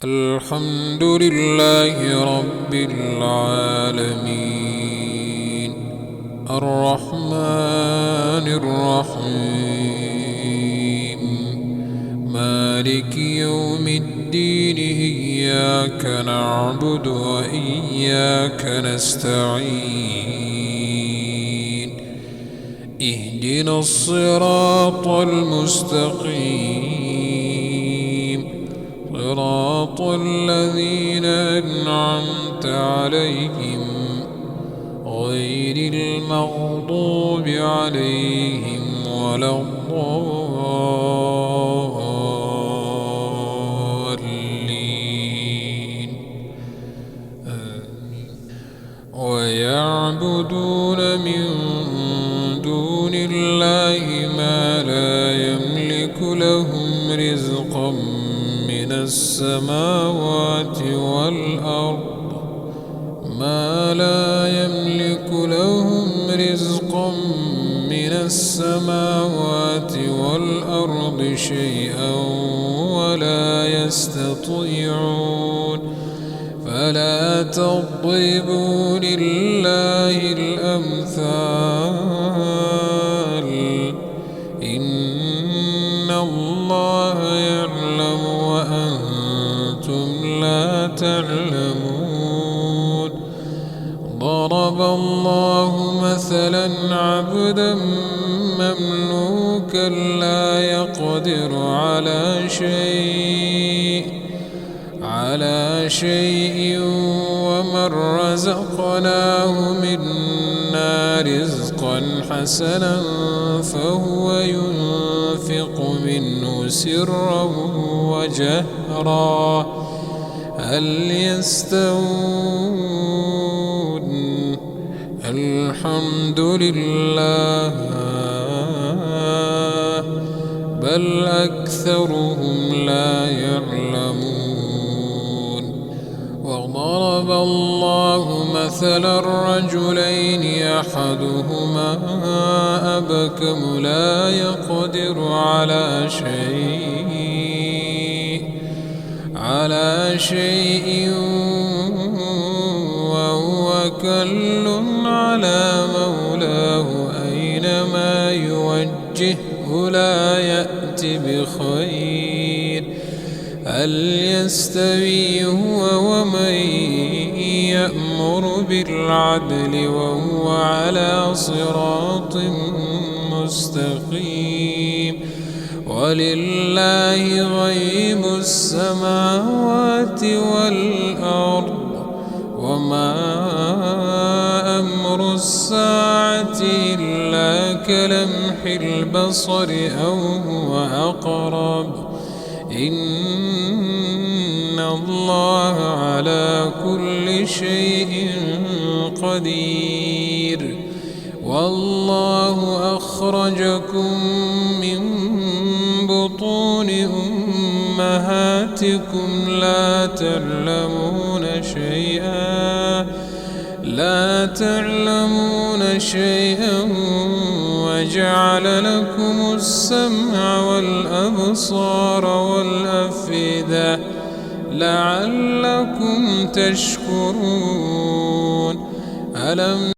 الحمد لله رب العالمين الرحمن الرحيم مالك يوم الدين إياك نعبد وإياك نستعين اهدنا الصراط المستقيم صراط الذين أنعمت عليهم غير المغضوب عليهم ولا الضالين ويعبدون من دون الله ما لا يملك لهم رزقا من السماوات والأرض ما لا يملك لهم رزقا من السماوات والأرض شيئا ولا يستطيعون فلا تضربوا لله الأمثال إن الله يعلم وأنتم لا تعلمون ضرب الله مثلا عبدا مملوكا لا يقدر على شيء ومن رزقناه منا رزقا حسنا فهو ينفق منه سرا وجهرا هل يستوون الحمد لله بل أكثرهم لا يعلمون وضرب الله مثلا رجلين أحدهما أبكم لا يقدر على شيء وهو كل على مولاه أينما يوجهه لا يأتي بخير هل يستوي هو ومن يأمر بالعدل وهو على صراط مستقيم ولله غيب السماوات والأرض وما أمر الساعة إلا كلمح البصر أو هو أقرب إن الله على كل شيء قدير والله أخرجكم من بطون أمهاتكم لا تعلمون شيئا وجعل لكم السمع والأبصار والأفئدة لعلكم تشكرون